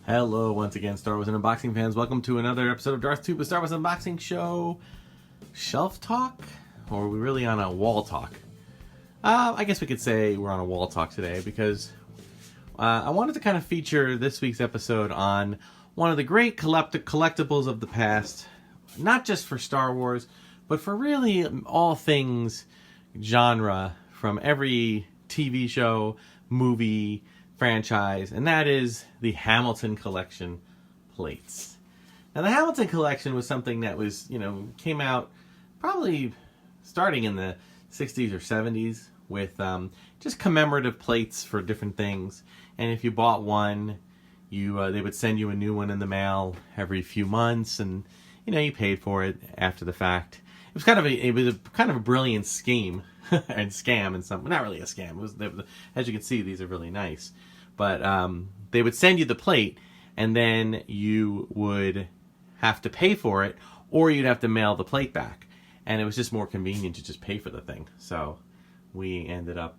Hello, once again, Star Wars and Unboxing fans. Welcome to another episode of Darth Tube, a Star Wars Unboxing Show. Shelf talk? Or are we really on a wall talk? I guess we could say we're on a wall talk today because I wanted to kind of feature this week's episode on one of the great collectibles of the past, not just for Star Wars, but for really all things genre from every TV show, movie, franchise, and that is the Hamilton Collection plates. Now, the Hamilton Collection was something that was, came out probably starting in the 60s or 70s with just commemorative plates for different things. And if you bought one, they would send you a new one in the mail every few months, and you paid for it after the fact. It was kind of a brilliant scheme and scam, and something. Not really a scam. It was, as you can see, these are really nice. But they would send you the plate, and then you would have to pay for it, or you'd have to mail the plate back. And it was just more convenient to just pay for the thing. So we ended up,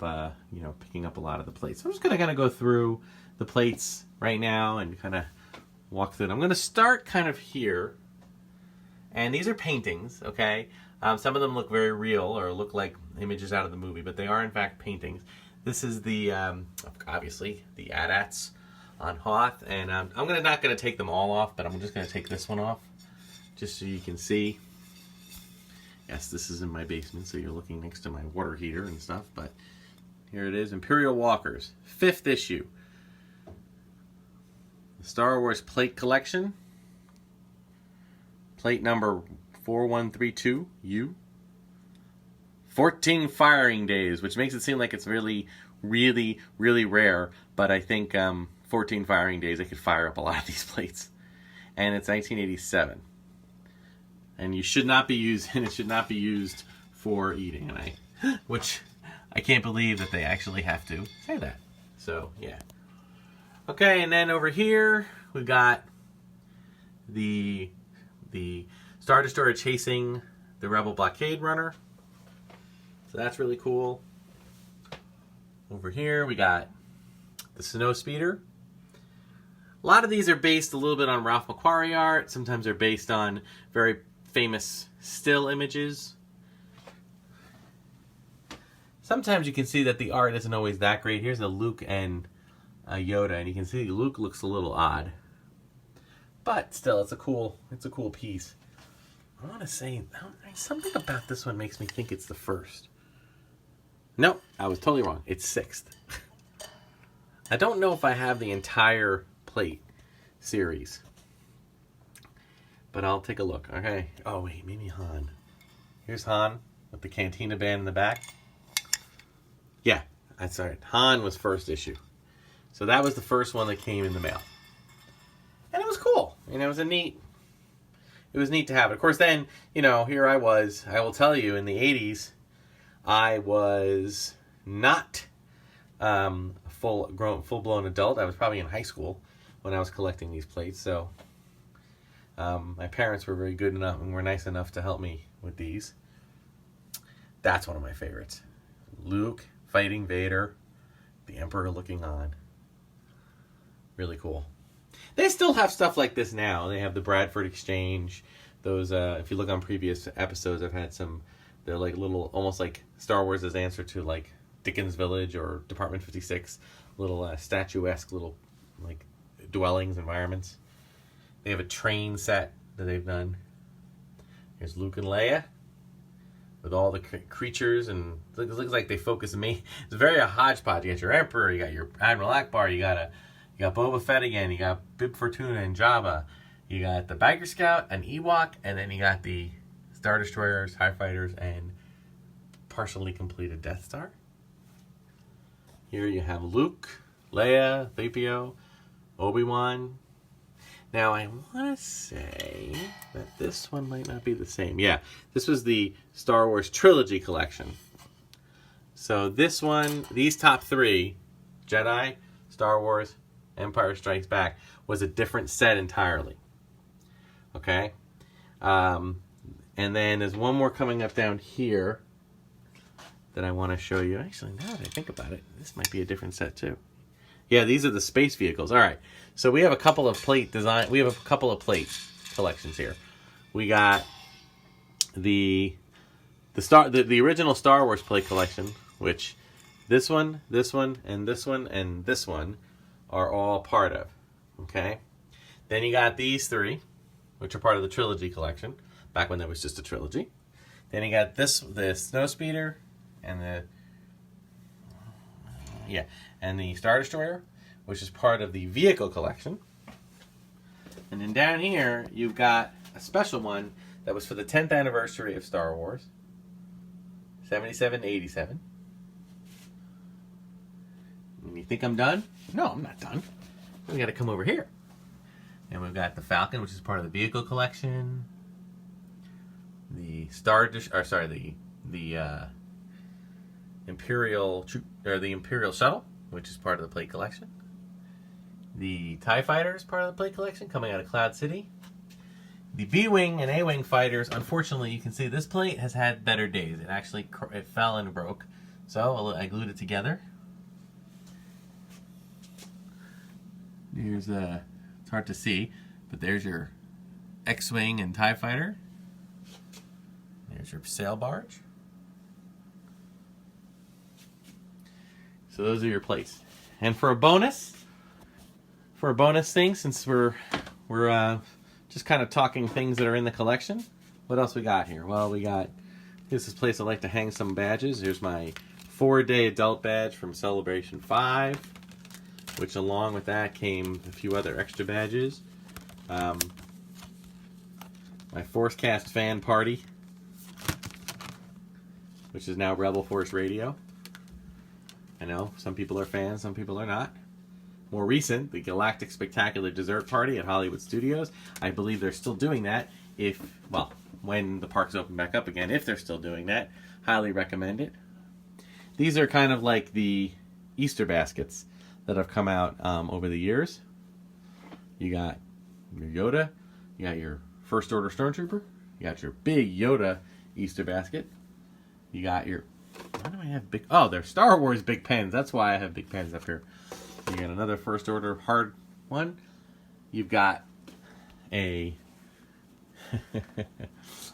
picking up a lot of the plates. So I'm just going to kind of go through the plates right now and kind of walk through it. I'm going to start kind of here. And these are paintings, okay? Some of them look very real or look like images out of the movie, but they are in fact paintings. This is the, obviously, the AT-ATs on Hoth, and I'm not going to take them all off, but I'm just going to take this one off, just so you can see. Yes, this is in my basement, so you're looking next to my water heater and stuff, but here it is, Imperial Walkers, 5th issue. The Star Wars Plate Collection, plate number 4132U. 14 firing days, which makes it seem like it's really, really, really rare. But I think 14 firing days, I could fire up a lot of these plates. And it's 1987. And it should not be used for eating. Which I can't believe that they actually have to say that. So yeah. Okay, and then over here we've got the Star Destroyer chasing the Rebel blockade runner. So that's really cool. Over here we got the Snow Speeder. A lot of these are based a little bit on Ralph McQuarrie art. Sometimes they're based on very famous still images. Sometimes you can see that the art isn't always that great. Here's a Luke and a Yoda, and you can see Luke looks a little odd. But still, it's a cool piece. I want to say something about this one makes me think it's the first. Nope, I was totally wrong. It's 6th. I don't know if I have the entire plate series, but I'll take a look. Okay. Oh wait, maybe Han. Here's Han with the Cantina band in the back. Yeah, that's right. Han was 1st issue, so that was the first one that came in the mail, and it was cool. It was neat to have it. Of course, then here I was. I will tell you, in the 80s. I was not a full-blown adult. I was probably in high school when I was collecting these plates. So my parents were very good enough and were nice enough to help me with these. That's one of my favorites. Luke fighting Vader, the Emperor looking on. Really cool. They still have stuff like this now. They have the Bradford Exchange. Those, if you look on previous episodes, I've had some. They're like little, almost like Star Wars' answer to like Dickens Village or Department 56, little statuesque little like dwellings, environments. They have a train set that they've done. Here's Luke and Leia with all the creatures, and it looks like they focus me. It's very a hodgepodge. You got your Emperor, you got your Admiral Akbar, you got Boba Fett again, you got Bib Fortuna and Jabba, you got the Biker Scout, an Ewok, and then you got the Star Destroyers, TIE Fighters, and partially completed Death Star. Here you have Luke, Leia, 3PO, Obi-Wan. Now I want to say that this one might not be the same. Yeah, this was the Star Wars Trilogy Collection. So this one, these top 3, Jedi, Star Wars, Empire Strikes Back, was a different set entirely. Okay? And then there's one more coming up down here that I want to show you. Actually, now that I think about it, this might be a different set too. Yeah, these are the space vehicles. All right. So we have a couple of plate design. We have a couple of plate collections here. We got the original Star Wars plate collection, which this one, and this one, and this one are all part of. Okay. Then you got these three, which are part of the trilogy collection, back when there was just a trilogy. Then you got the Snowspeeder, and the Star Destroyer, which is part of the vehicle collection. And then down here, you've got a special one that was for the 10th anniversary of Star Wars, 77 to 87. And you think I'm done? No, I'm not done. We got to come over here. And we've got the Falcon, which is part of the vehicle collection. The Imperial Shuttle, which is part of the plate collection. The TIE Fighter is part of the plate collection, coming out of Cloud City. The B-Wing and A-Wing fighters, unfortunately, you can see this plate has had better days. It fell and broke, so I glued it together. It's hard to see, but there's your X-Wing and TIE Fighter. There's your sail barge. So those are your plates. And for a bonus thing, since we're just kind of talking things that are in the collection, what else we got here? Well, here's this place I like to hang some badges. Here's my 4-day adult badge from Celebration 5, which along with that came a few other extra badges. My Forcecast fan party, which is now Rebel Force Radio. I know, some people are fans, some people are not. More recent, the Galactic Spectacular Dessert Party at Hollywood Studios. I believe they're still doing that when the parks open back up again, if they're still doing that. Highly recommend it. These are kind of like the Easter baskets that have come out over the years. You got your Yoda, you got your First Order Stormtrooper, you got your big Yoda Easter basket, you got your... Why do I have big... Oh, they're Star Wars big pens. That's why I have big pens up here. You got another First Order hard one. You've got a...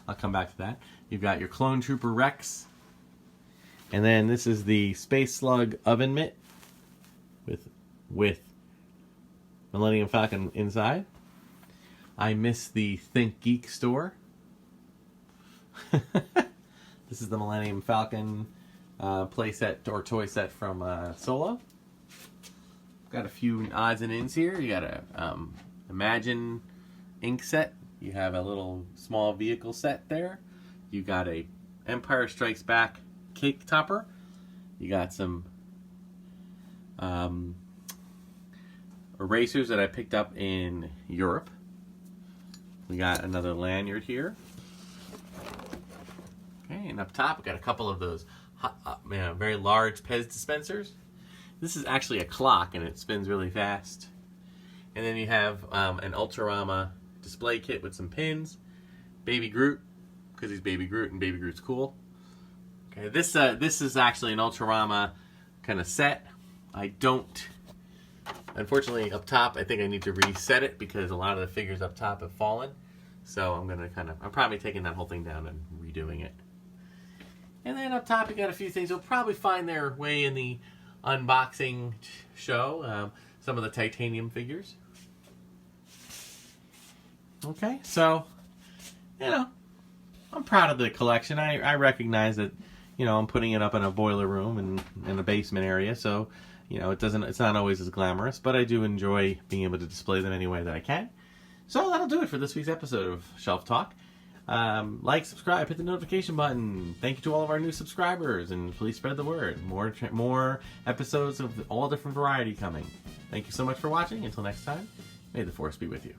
I'll come back to that. You've got your Clone Trooper Rex. And then this is the Space Slug Oven Mitt with Millennium Falcon inside. I miss the Think Geek store. This is the Millennium Falcon playset or toy set from Solo. Got a few odds and ends here. You got a Imagine ink set. You have a little small vehicle set there. You got a Empire Strikes Back cake topper. You got some erasers that I picked up in Europe. We got another lanyard here. Okay, and up top we got a couple of those very large Pez dispensers. This is actually a clock and it spins really fast. And then you have an Ultrarama display kit with some pins. Baby Groot, because he's Baby Groot and Baby Groot's cool. Okay, this is actually an Ultrarama kind of set. Unfortunately, up top, I think I need to reset it because a lot of the figures up top have fallen. So I'm probably taking that whole thing down and redoing it. And then up top, you got a few things. You'll probably find their way in the unboxing show. Some of the titanium figures. Okay, so, I'm proud of the collection. I recognize that, I'm putting it up in a boiler room and in a basement area, so, it's not always as glamorous, but I do enjoy being able to display them any way that I can. So that'll do it for this week's episode of Shelf Talk. Like, subscribe, hit the notification button. Thank you to all of our new subscribers, and please spread the word. More episodes of all different variety coming. Thank you so much for watching. Until next time, may the Force be with you.